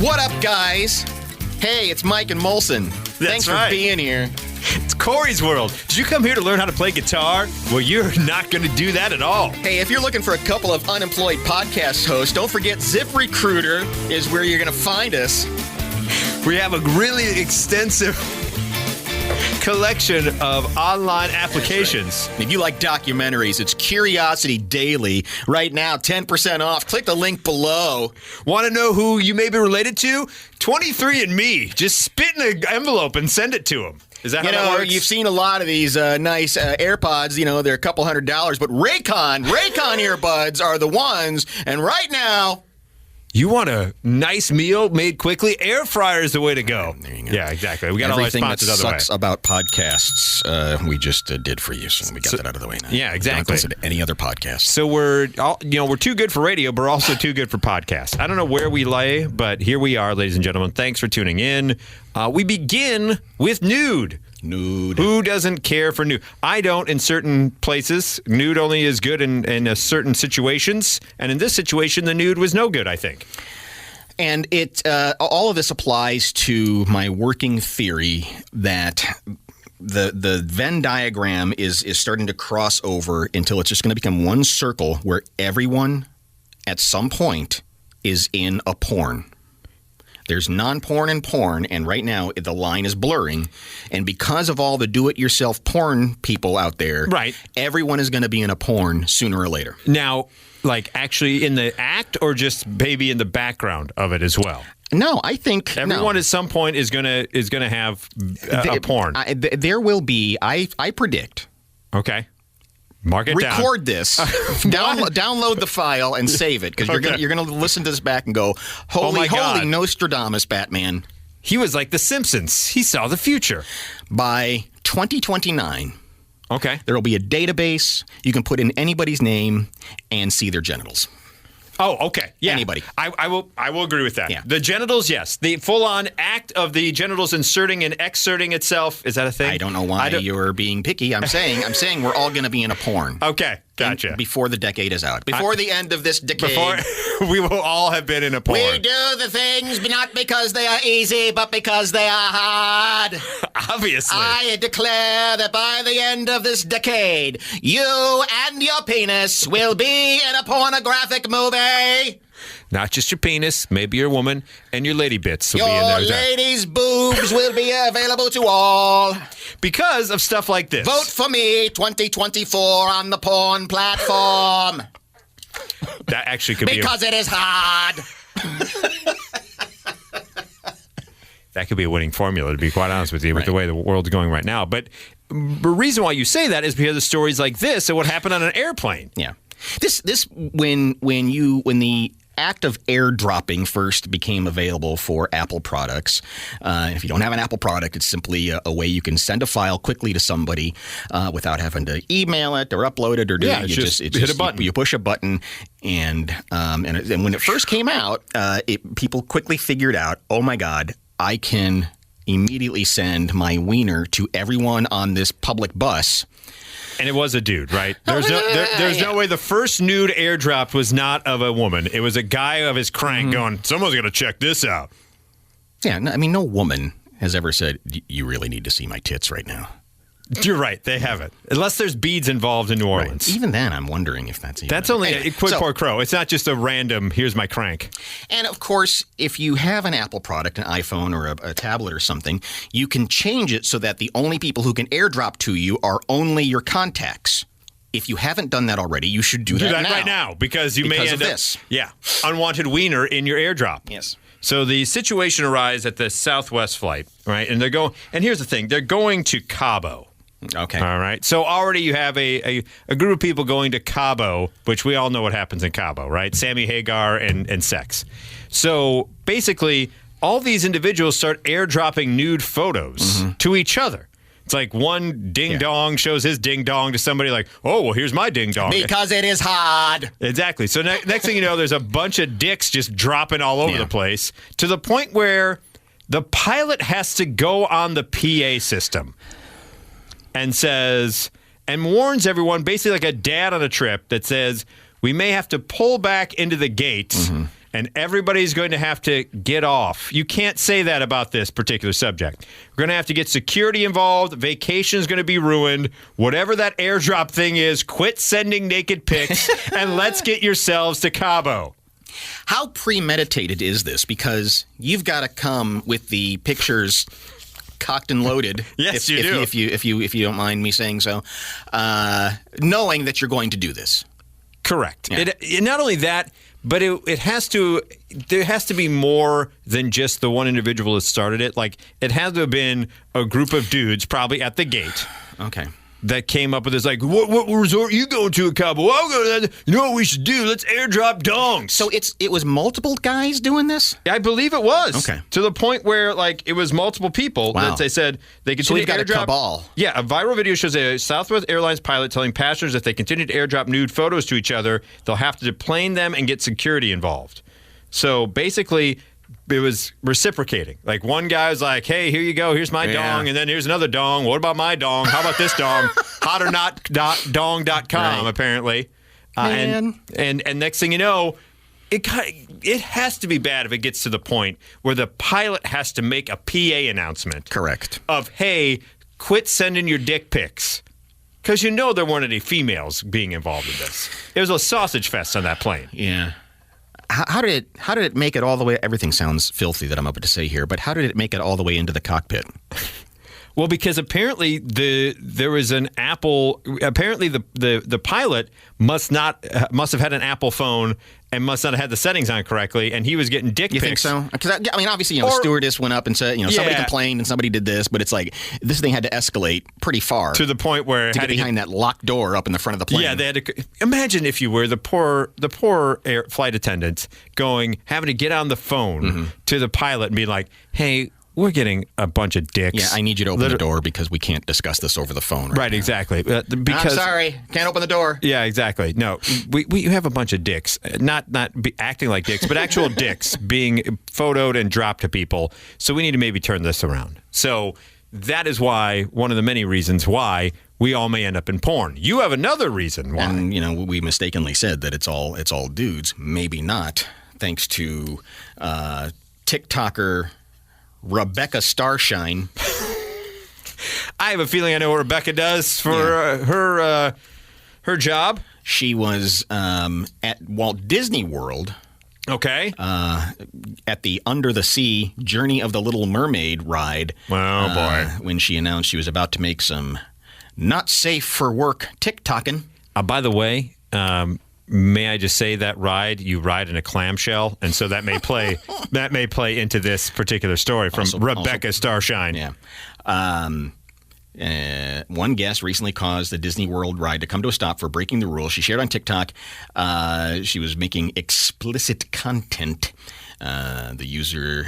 What up, guys? Hey, it's Mike and Molson. Thanks for being here. It's Corey's World. Did you come here to learn how to play guitar? Well, you're not going to do that at all. Hey, if you're looking for a couple of unemployed podcast hosts, don't forget ZipRecruiter is where you're going to find us. We have a really extensive collection of online applications. Right. If you like documentaries, it's Curiosity Daily. Right now, 10% off. Click the link below. Want to know who you may be related to? 23andMe. Just spit in an envelope and send it to them. Is that how that works? You've seen a lot of these nice AirPods. They're a couple $100, but Raycon earbuds are the ones. And right now, you want a nice meal made quickly? Air fryer is the way to go. There you go. Yeah, exactly. We got all our sponsors other way. Everything that sucks about podcasts, we just did for you, so we got that out of the way now. Yeah, exactly. Don't listen to any other podcast. So we're too good for radio, but we're also too good for podcasts. I don't know where we lay, but here we are, ladies and gentlemen. Thanks for tuning in. We begin with nude. Nude. Who doesn't care for nude? I don't in certain places. Nude only is good in certain situations. And in this situation, the nude was no good, I think. And all of this applies to my working theory that the Venn diagram is starting to cross over until it's just going to become one circle where everyone at some point is in a porn. There's non-porn and porn, and right now the line is blurring. And because of all the do-it-yourself porn people out there, right, everyone is going to be in a porn sooner or later. Now, like actually in the act, or just maybe in the background of it as well? No, I think everyone at some point is gonna have a porn. There will be. I predict. Okay. Mark it down. Record this. Download the file and save it, because you're gonna listen to this back and go, holy Nostradamus, Batman. He was like the Simpsons. He saw the future. By 2029, there will be a database. You can put in anybody's name and see their genitals. Oh, okay. Yeah. Anybody. I will agree with that. Yeah. The genitals, yes. The full-on act of the genitals inserting and exerting itself, is that a thing? I don't know why you're being picky. I'm saying we're all going to be in a porn. Okay. Gotcha. Before the decade is out. Before the end of this decade. We will all have been in a porn. We do the things not because they are easy, but because they are hard. Obviously. I declare that by the end of this decade, you and your penis will be in a pornographic movie. Not just your penis, maybe your woman, and your lady bits will be in there. Your ladies' boobs will be available to all. Because of stuff like this. Vote for me 2024 on the porn platform. That actually could be because it is hard. That could be a winning formula, to be quite honest with you, with the way the world's going right now. But the reason why you say that is because of stories like this and what happened on an airplane. Yeah. When the act of airdropping first became available for Apple products. If you don't have an Apple product, it's simply a way you can send a file quickly to somebody without having to email it or upload it or do it. You just hit a button. You push a button, and when it first came out, people quickly figured out, oh my God, I can immediately send my wiener to everyone on this public bus. And it was a dude, right? There's no way the first nude airdrop was not of a woman. It was a guy of his crank going, someone's going to check this out. Yeah, no woman has ever said, you really need to see my tits right now. You're right. They haven't. Unless there's beads involved in New Orleans. Right. Even then, I'm wondering if that's even... That's only a quid pro quo. It's not just a random, here's my crank. And, of course, if you have an Apple product, an iPhone or a tablet or something, you can change it so that the only people who can airdrop to you are only your contacts. If you haven't done that already, you should do that now. Right now, because you may end up... Yeah. Unwanted wiener in your airdrop. Yes. So the situation arises at the Southwest flight, right? And and here's the thing. They're going to Cabo. Okay. All right. So already you have a group of people going to Cabo, which we all know what happens in Cabo, right? Sammy Hagar and sex. So basically, all these individuals start airdropping nude photos to each other. It's like one ding-dong shows his ding-dong to somebody like, oh, well, here's my ding-dong. Because it is hard. Exactly. So next thing you know, there's a bunch of dicks just dropping all over the place to the point where the pilot has to go on the PA system and warns everyone, basically like a dad on a trip, that says, we may have to pull back into the gate and everybody's going to have to get off. You can't say that about this particular subject. We're going to have to get security involved. Vacation's going to be ruined. Whatever that airdrop thing is, quit sending naked pics, and let's get yourselves to Cabo. How premeditated is this? Because you've got to come with the pictures cocked and loaded. Yes, you do. If you don't mind me saying so, knowing that you're going to do this. Correct. Yeah. Not only that, but it has to. There has to be more than just the one individual that started it. Like, it has to have been a group of dudes, probably at the gate. Okay. That came up with this, like, what resort are you going to at Cabo? Well, I'll go to that. You know what we should do? Let's airdrop dongs. So it was multiple guys doing this? I believe it was. Okay. To the point where, like, it was multiple people that they said they could. So we've got airdrop. a cabal. Yeah, a viral video shows a Southwest Airlines pilot telling passengers if they continue to airdrop nude photos to each other, they'll have to deplane them and get security involved. So basically, it was reciprocating. Like, one guy was like, hey, here you go. Here's my dong. And then here's another dong. What about my dong? How about this dong? Hotornot.dong.com, apparently. And next thing you know, it has to be bad if it gets to the point where the pilot has to make a PA announcement. Correct. Of, hey, quit sending your dick pics. Because you know there weren't any females being involved in this. It was a sausage fest on that plane. Yeah. How did it make it all the way? Everything sounds filthy that I'm about to say here, but how did it make it all the way into the cockpit? Well, because apparently there was an Apple. Apparently the pilot must have had an Apple phone and must not have had the settings on correctly, and he was getting dick pics. You think so? Because I mean, obviously, the stewardess went up and said, somebody complained and somebody did this, but it's like this thing had to escalate pretty far to the point where to get behind that locked door up in the front of the plane. Yeah, they had to. Imagine, if you were the poor flight attendant having to get on the phone to the pilot and be like, "Hey, we're getting a bunch of dicks. Yeah, I need you to open the door because we can't discuss this over the phone right now." Exactly. Because I'm sorry, can't open the door. Yeah, exactly. No, we have a bunch of dicks, not acting like dicks, but actual dicks being photoed and dropped to people. So we need to maybe turn this around. So that is why, one of the many reasons why we all may end up in porn. You have another reason why. And we mistakenly said that it's all dudes. Maybe not, thanks to TikToker Rebecca Starshine. I have a feeling I know what Rebecca does for her job. She was at Walt Disney World. Okay. At the Under the Sea Journey of the Little Mermaid ride. Oh, boy. When she announced she was about to make some not safe for work TikToking. By the way, may I just say that you ride in a clamshell, and so that may play into this particular story from Rebecca Starshine. Yeah. One guest recently caused the Disney World ride to come to a stop for breaking the rules. She shared on TikTok she was making explicit content. The user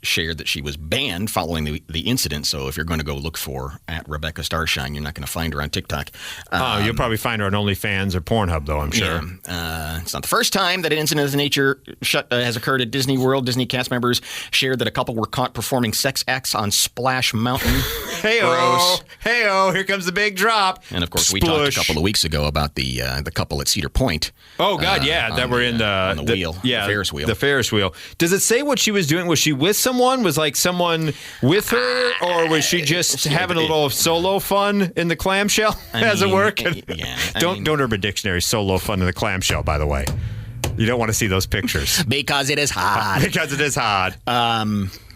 shared that she was banned following the incident. So if you're going to go look for at Rebecca Starshine, you're not going to find her on TikTok. You'll probably find her on OnlyFans or Pornhub, though, I'm sure. Yeah. It's not the first time that an incident of this nature has occurred at Disney World. Disney cast members shared that a couple were caught performing sex acts on Splash Mountain. Hey-oh. Hey-oh, here comes the big drop. And, of course, we talked a couple of weeks ago about the couple at Cedar Point. Oh, God, yeah. That were in the wheel. Yeah, the Ferris wheel. The Ferris wheel. Does it say what she was doing? Was she with someone? Was like someone with her? Or was she just having a little solo fun in the clamshell? Does it work? Yeah. Don't Urban Dictionary solo fun in the clamshell, by the way. You don't want to see those pictures. Because it is hard. Because it is hard.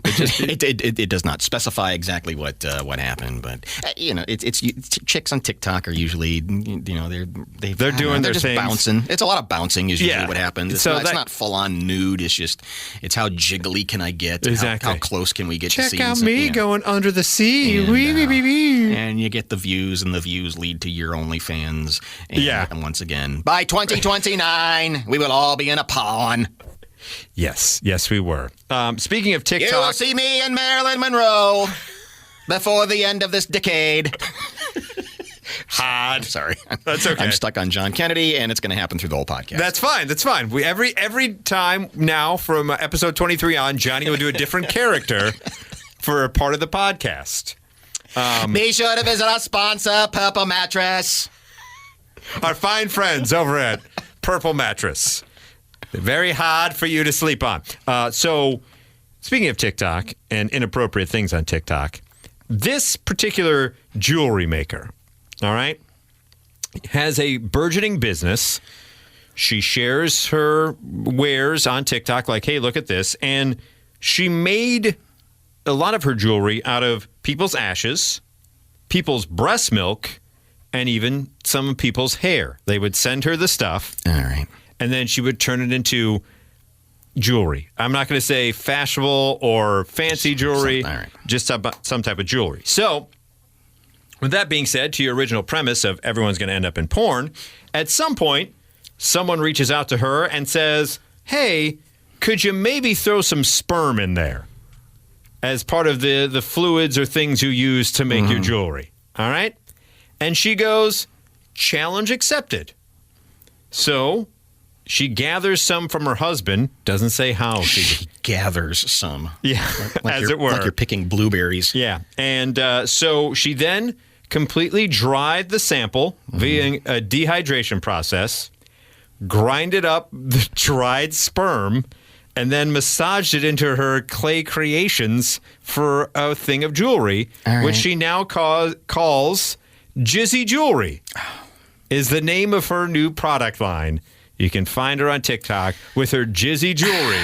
It does not specify exactly what happened, but it's chicks on TikTok are usually they're doing their just things. Bouncing. It's a lot of bouncing is usually what happens. It's not full on nude. It's how jiggly can I get? Exactly. How close can we get Check to out me going under the sea. And you get the views, and the views lead to your OnlyFans. And once again, by 2029, we will all be in a pawn. Yes, we were. Speaking of TikTok, you will see me and Marilyn Monroe before the end of this decade. Hard. Sorry, that's okay. I'm stuck on John Kennedy, and it's going to happen through the whole podcast. That's fine. We every time now from episode 23 on, Johnny will do a different character for a part of the podcast. Be sure to visit our sponsor, Purple Mattress. Our fine friends over at Purple Mattress. Very hard for you to sleep on. So, speaking of TikTok and inappropriate things on TikTok, this particular jewelry maker, all right, has a burgeoning business. She shares her wares on TikTok like, hey, look at this. And she made a lot of her jewelry out of people's ashes, people's breast milk, and even some people's hair. They would send her the stuff. All right. And then she would turn it into jewelry. I'm not going to say fashionable or fancy jewelry, just some type of jewelry. So, with that being said, to your original premise of everyone's going to end up in porn, at some point, someone reaches out to her and says, hey, could you maybe throw some sperm in there as part of the fluids or things you use to make your jewelry? All right? And she goes, challenge accepted. So she gathers some from her husband. Doesn't say how. She gathers some. Yeah, like as it were. Like you're picking blueberries. Yeah. And so she then completely dried the sample via a dehydration process, grinded up the dried sperm, and then massaged it into her clay creations for a thing of jewelry, which she now calls Jizzy Jewelry, is the name of her new product line. You can find her on TikTok with her Jizzy Jewelry.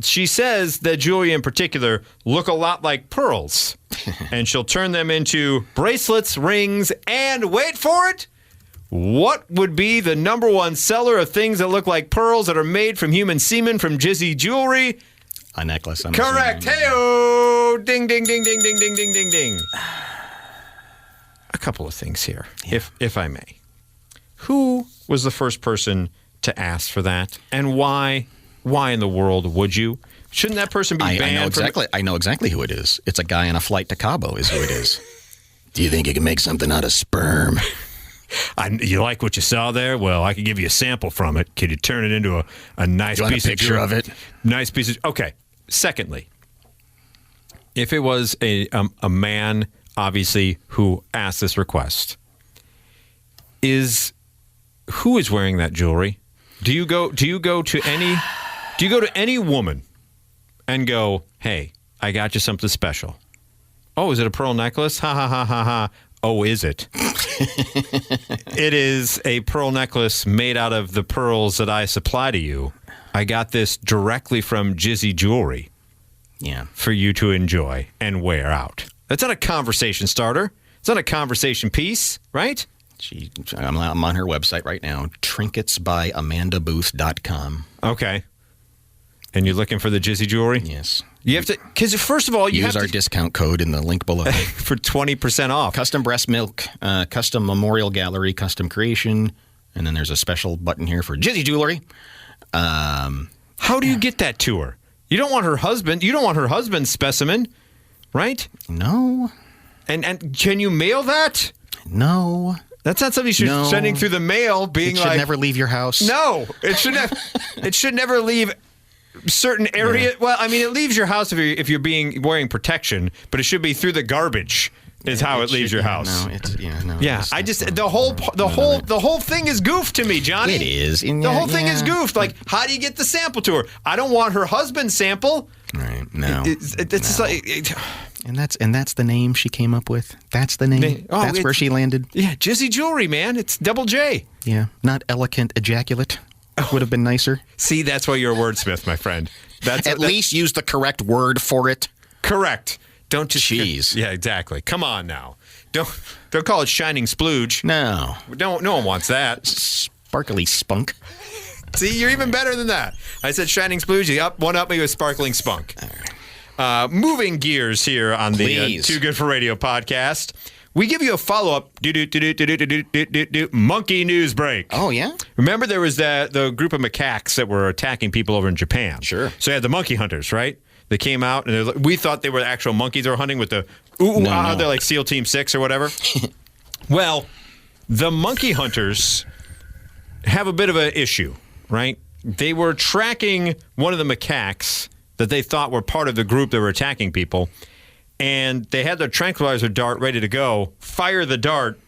She says that jewelry in particular look a lot like pearls, and she'll turn them into bracelets, rings, and wait for it, what would be the number one seller of things that look like pearls that are made from human semen from Jizzy Jewelry? A necklace. I'm Correct. assuming. Hey-o! Ding, ding, ding, ding, ding, ding, ding, ding, ding. A couple of things here, if I may. Who was the first person to ask for that, and why? Why in the world would you? Shouldn't that person be banned? I know exactly who it is. It's a guy on a flight to Cabo is who it is. Do you think you can make something out of sperm? You like what you saw there? Well, I could give you a sample from it. Could you turn it into a nice piece a picture of it? Nice piece of... Okay. Secondly, if it was a man, obviously, who asked this request, who is wearing that jewelry? Do you go to any woman and go, hey, I got you something special? Oh, is it a pearl necklace? Ha ha ha ha ha. Oh, is it? It is a pearl necklace made out of the pearls that I supply to you. I got this directly from Jizzy Jewelry. Yeah. For you to enjoy and wear out. That's not a conversation starter. It's not a conversation piece, right? I'm on her website right now. Trinketsbyamandabooth.com. Okay. And you're looking for the Jizzy Jewelry? Yes. You have to, because first of all, you use our discount code in the link below for 20% off. Custom breast milk, custom memorial gallery, custom creation, and then there's a special button here for Jizzy Jewelry. How do you get that to her? You don't want her husband. You don't want her husband's specimen, right? No. And can you mail that? No. That's not something you're sending through the mail. Being it should never leave your house. No, it should never. It should never leave certain area. Yeah. Well, I mean, it leaves your house if you're wearing protection, but it should be through the garbage. Is how it leaves your house. No, it's no. Yeah, the whole thing is goof to me, Johnny. It is. The whole thing is goofed. Like, how do you get the sample to her? I don't want her husband's sample. Right. No. It's like. And that's the name she came up with. That's the name. That's where she landed. Yeah, Jizzy Jewelry, man. It's double J. Yeah, not elegant ejaculate. Would have been nicer. See, that's why you're a wordsmith, my friend. At least use the correct word for it. Correct. Don't just cheese. Yeah, exactly. Come on now. Don't call it shining splooge. No. No one wants that. Sparkly spunk. See, you're even better than that. I said shining splooge. You up me with sparkling spunk. All right. Moving gears here on the Too Good for Radio podcast. We give you a follow-up monkey news break. Oh, yeah? Remember there was the group of macaques that were attacking people over in Japan? Sure. So you had the monkey hunters, right? They came out, and we thought they were actual monkeys they were hunting with the they're like SEAL Team 6 or whatever. Well, the monkey hunters have a bit of an issue, right? They were tracking one of the macaques that they thought were part of the group that were attacking people, and they had their tranquilizer dart ready to go, fire the dart,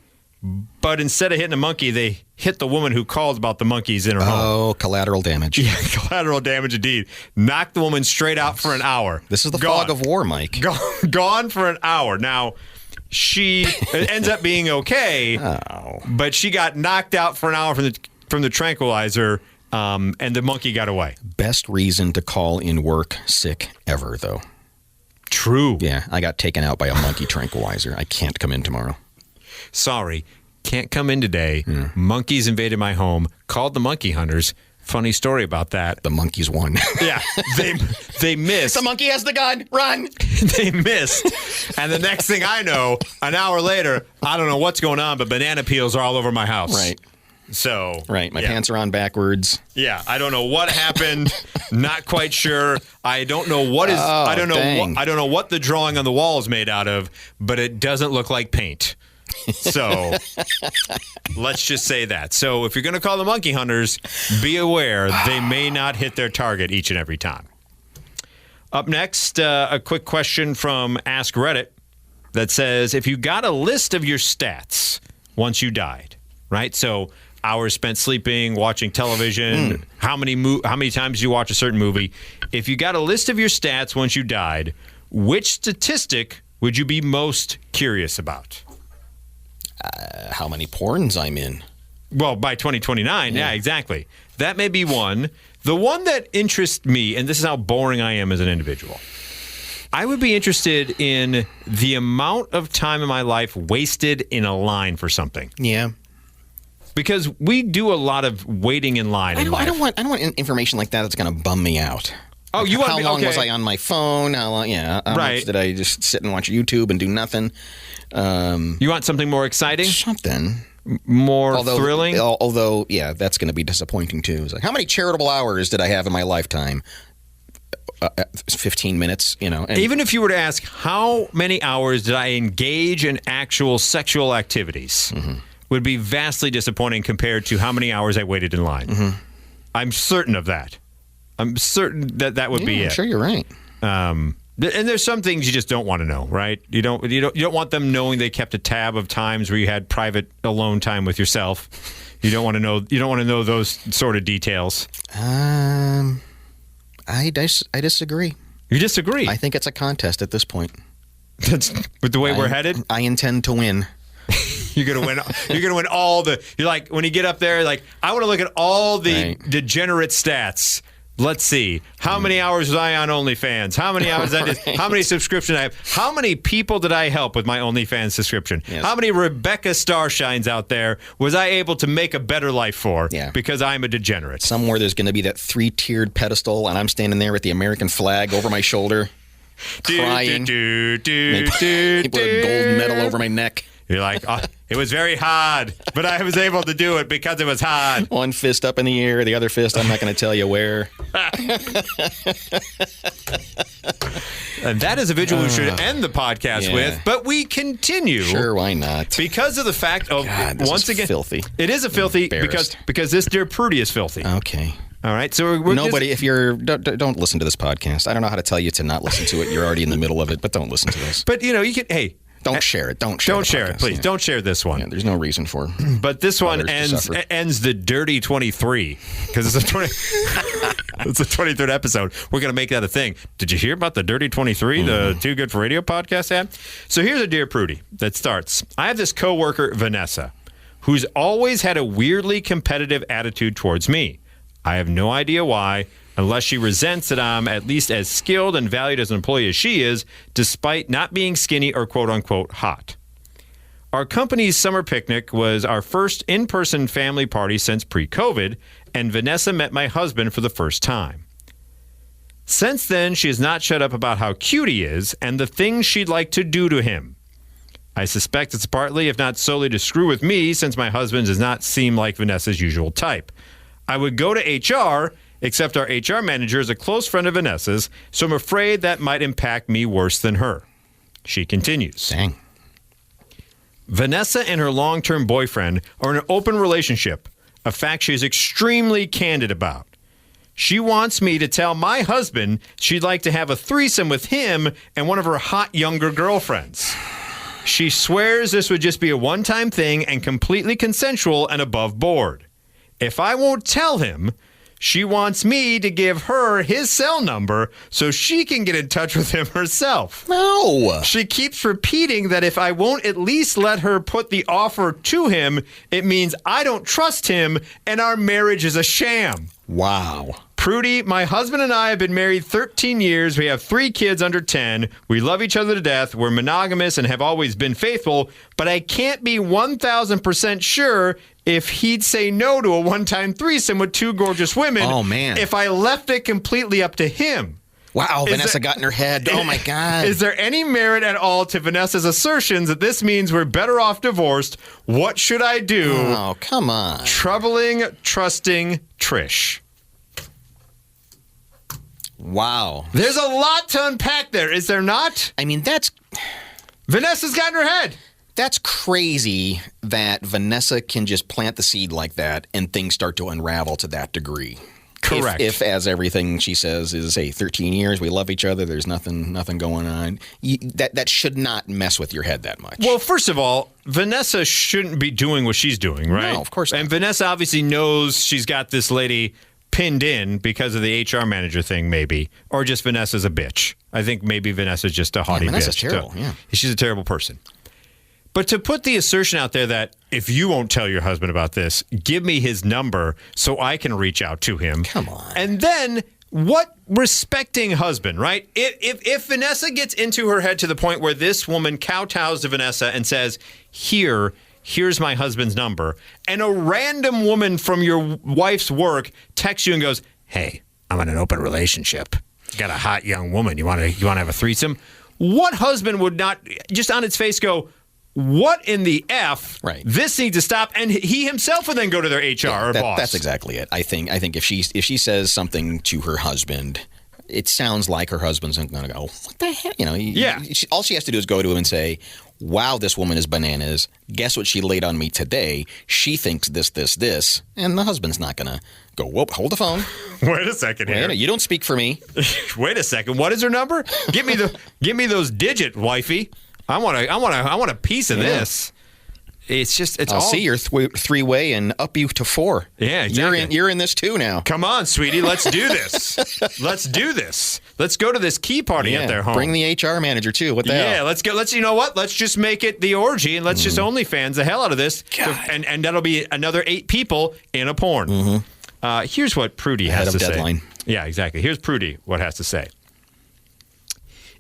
but instead of hitting a monkey, they hit the woman who called about the monkeys in her home. Oh, collateral damage. Yeah, collateral damage indeed. Knocked the woman straight out for an hour. This is the fog of war, Mike. Gone for an hour. Now, she ends up being okay, but she got knocked out for an hour from the tranquilizer, and the monkey got away. Best reason to call in work sick ever, though. True. Yeah, I got taken out by a monkey tranquilizer. I can't come in tomorrow. Sorry, can't come in today. Monkeys invaded my home. Called the monkey hunters. Funny story about that. The monkeys won. Yeah, they missed. The monkey has the gun. Run. They missed. And the next thing I know, an hour later, I don't know what's going on, but banana peels are all over my house. Right. So Right. My pants are on backwards. Yeah, I don't know what happened. Not quite sure. I don't know what is. I don't know what the drawing on the wall is made out of, but it doesn't look like paint. So let's just say that. So if you're going to call the monkey hunters, be aware they may not hit their target each and every time. Up next, a quick question from Ask Reddit that says, if you got a list of your stats once you died, right? So hours spent sleeping, watching television, how many times you watch a certain movie. If you got a list of your stats once you died, which statistic would you be most curious about? How many porns I'm in. Well, by 2029, yeah, exactly. That may be one. The one that interests me, and this is how boring I am as an individual, I would be interested in the amount of time in my life wasted in a line for something. Yeah. Because we do a lot of waiting in line in life. I don't want information like that that's going to bum me out. Oh, you want how long was I on my phone? How long? Yeah, how much did I just sit and watch YouTube and do nothing? You want something more exciting? Something more thrilling. Although, yeah, that's going to be disappointing too. It's like, how many charitable hours did I have in my lifetime? 15 minutes, you know. And even if you were to ask, how many hours did I engage in actual sexual activities? Would be vastly disappointing compared to how many hours I waited in line. I'm certain of that. I'm certain that would be it. I'm sure you're right. And there's some things you just don't want to know, right? You don't want them knowing they kept a tab of times where you had private alone time with yourself. You don't want to know. You don't want to know those sort of details. I disagree. You disagree? I think it's a contest at this point. That's with the way we're headed. I intend to win. You're gonna win. You're gonna win all the. You're like when you get up there, like I want to look at all the degenerate stats. Let's see. How many hours was I on OnlyFans? How many hours I did? How many subscriptions I have? How many people did I help with my OnlyFans subscription? Yes. How many Rebecca Starshines out there was I able to make a better life for? Because I'm a degenerate. Somewhere there's going to be that 3-tiered pedestal, and I'm standing there with the American flag over my shoulder, crying. They put a gold medal over my neck. You're like, oh, it was very hard, but I was able to do it because it was hard. One fist up in the air, the other fist, I'm not going to tell you where. And that is a visual we should end the podcast with, but we continue. Sure, why not? Because of the fact of, once again, filthy. It is a filthy because this Dear Prudy is filthy. Okay. All right, so we're nobody. If you're don't listen to this podcast. I don't know how to tell you to not listen to it. You're already in the middle of it, but don't listen to this. But you can. Hey. Don't share it. Don't share it, please. Don't share this one. There's no reason for it. But this one ends the dirty 23 because it's it's the 23rd episode. We're going to make that a thing. Did you hear about the dirty 23, the Too Good for Radio podcast ad? So here's a Dear Prudy that starts. I have this coworker, Vanessa, who's always had a weirdly competitive attitude towards me. I have no idea why, unless she resents that I'm at least as skilled and valued as an employee as she is, despite not being skinny or quote-unquote hot. Our company's summer picnic was our first in-person family party since pre-COVID, and Vanessa met my husband for the first time. Since then, she has not shut up about how cute he is and the things she'd like to do to him. I suspect it's partly, if not solely, to screw with me, since my husband does not seem like Vanessa's usual type. I would go to HR, except our HR manager is a close friend of Vanessa's, so I'm afraid that might impact me worse than her. She continues. Dang. Vanessa and her long-term boyfriend are in an open relationship, a fact she is extremely candid about. She wants me to tell my husband she'd like to have a threesome with him and one of her hot younger girlfriends. She swears this would just be a one-time thing and completely consensual and above board. If I won't tell him, she wants me to give her his cell number so she can get in touch with him herself. No. She keeps repeating that if I won't at least let her put the offer to him, it means I don't trust him and our marriage is a sham. Wow. Prudy, my husband and I have been married 13 years. We have 3 kids under 10. We love each other to death. We're monogamous and have always been faithful, but I can't be 1,000% sure if he'd say no to a one-time threesome with 2 gorgeous women. Oh, man. If I left it completely up to him. Wow, Vanessa got in her head. Oh, my God. Is there any merit at all to Vanessa's assertions that this means we're better off divorced? What should I do? Oh, come on. Troubling, trusting Trish. Wow. There's a lot to unpack there, is there not? I mean, Vanessa's got in her head. That's crazy that Vanessa can just plant the seed like that and things start to unravel to that degree. Correct. If as everything she says is, hey, 13 years, we love each other, there's nothing going on. That should not mess with your head that much. Well, first of all, Vanessa shouldn't be doing what she's doing, right? No, of course not. And Vanessa obviously knows she's got this lady pinned in because of the HR manager thing, maybe. Or just Vanessa's a bitch. I think maybe Vanessa's just a haughty Vanessa's bitch. terrible, yeah. She's a terrible person. But to put the assertion out there that if you won't tell your husband about this, give me his number so I can reach out to him. Come on. And then what respecting husband, right? If Vanessa gets into her head to the point where this woman kowtows to Vanessa and says, here's my husband's number, and a random woman from your wife's work texts you and goes, hey, I'm in an open relationship. Got a hot young woman. You want to have a threesome? What husband would not just on its face go, what in the F? Right. This needs to stop. And he himself would then go to their HR or boss. That's exactly it. I think if she says something to her husband, it sounds like her husband's going to go, what the heck? All she has to do is go to him and say, wow, this woman is bananas. Guess what she laid on me today? She thinks this. And the husband's not going to go, whoop, hold the phone. Wait a second here. You don't speak for me. Wait a second. What is her number? Give me those digits, wifey. I want a piece of this. It's I'll all. see your 3-way and up you to 4. Yeah, exactly. You're in this too now. Come on, sweetie. Let's do this. Let's do this. Let's go to this key party at their home. Bring the HR manager too. What the hell? Yeah, let's go. You know what? Let's just make it the orgy and let's just OnlyFans the hell out of this. And that'll be another 8 people in a porn. Mm-hmm. Here's what Prudy has to deadline. say. Yeah, exactly. Here's Prudy what has to say.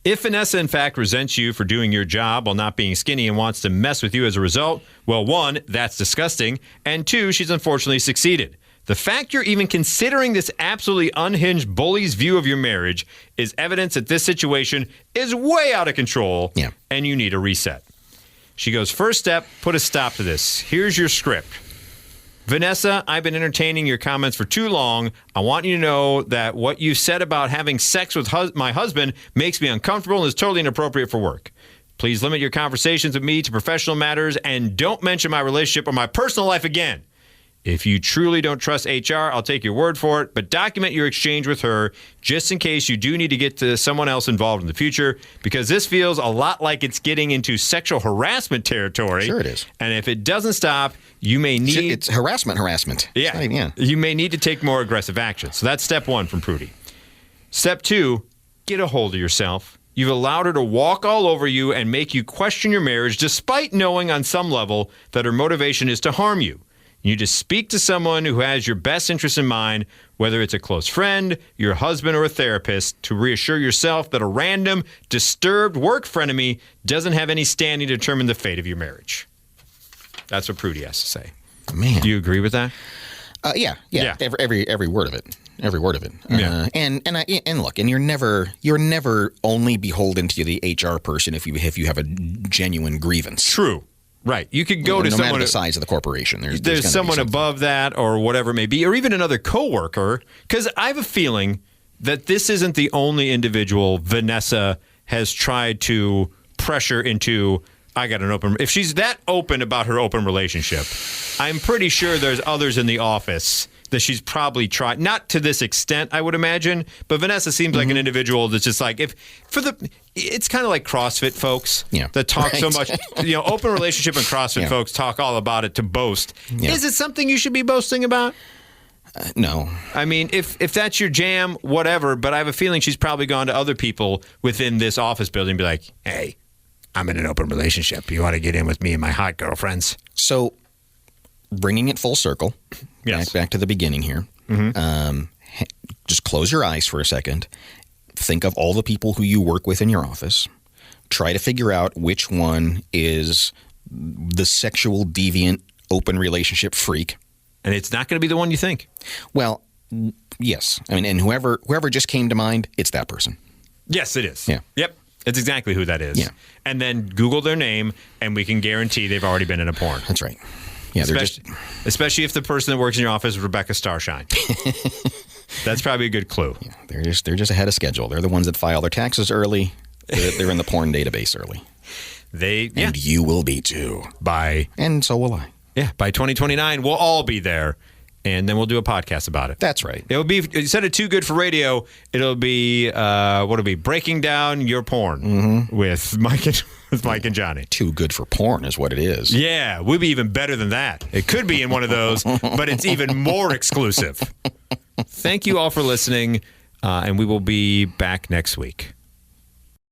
If Vanessa, in fact, resents you for doing your job while not being skinny and wants to mess with you as a result, well, 1, that's disgusting, and 2, she's unfortunately succeeded. The fact you're even considering this absolutely unhinged bully's view of your marriage is evidence that this situation is way out of control, and you need a reset. She goes, first step, put a stop to this. Here's your script. Vanessa, I've been entertaining your comments for too long. I want you to know that what you said about having sex with my husband makes me uncomfortable and is totally inappropriate for work. Please limit your conversations with me to professional matters and don't mention my relationship or my personal life again. If you truly don't trust HR, I'll take your word for it, but document your exchange with her just in case you do need to get to someone else involved in the future, because this feels a lot like it's getting into sexual harassment territory. Sure it is. And if it doesn't stop, you may need... It's harassment. Yeah. You may need to take more aggressive action. So that's step 1 from Prudy. Step 2, get a hold of yourself. You've allowed her to walk all over you and make you question your marriage despite knowing on some level that her motivation is to harm you. You need to speak to someone who has your best interest in mind, whether it's a close friend, your husband, or a therapist, to reassure yourself that a random, disturbed work frenemy doesn't have any standing to determine the fate of your marriage. That's what Prudy has to say. Man. Do you agree with that? Yeah. Every word of it. Every word of it. Yeah. And look, and you're never only beholden to the HR person if you have a genuine grievance. True. Right. You could go to no someone... matter the size of the corporation. There's someone above that or whatever it may be, or even another coworker. Because I have a feeling that this isn't the only individual Vanessa has tried to pressure into, I got an open... If she's that open about her open relationship, I'm pretty sure there's others in the office that she's probably tried, not to this extent, I would imagine, but Vanessa seems like an individual that's just like, it's kind of like CrossFit folks Yeah. that talk so Right. much. Open relationship and CrossFit folks talk all about it to boast. Yeah. Is it something you should be boasting about? No. I mean, if that's your jam, whatever. But I have a feeling she's probably gone to other people within this office building and be like, hey, I'm in an open relationship. You want to get in with me and my hot girlfriends? So, bringing it full circle, Yes. back to the beginning here. Just close your eyes for a second. Think of all the people who you work with in your office. Try to figure out which one is the sexual deviant open relationship freak. And it's not going to be the one you think. Well, yes. I mean, and whoever just came to mind, it's that person. Yes, it is. Yeah. Yep. It's exactly who that is. Yeah. And then Google their name, and we can guarantee they've already been in a porn. That's right. Yeah, they're just Especially if the person that works in your office is Rebecca Starshine. That's probably a good clue. they're just ahead of schedule. They're the ones that file their taxes early. They're in the porn database early. And you will be too. And so will I. By 2029, we'll all be there, and then we'll do a podcast about it. That's right. It'll be, instead of Too Good for Radio, it'll be, what'll be, Breaking Down Your Porn with Mike and Johnny. Too good for porn is what it is. Yeah, we'll be even better than that. It could be in one of those, but it's even more exclusive. Thank you all for listening, and we will be back next week.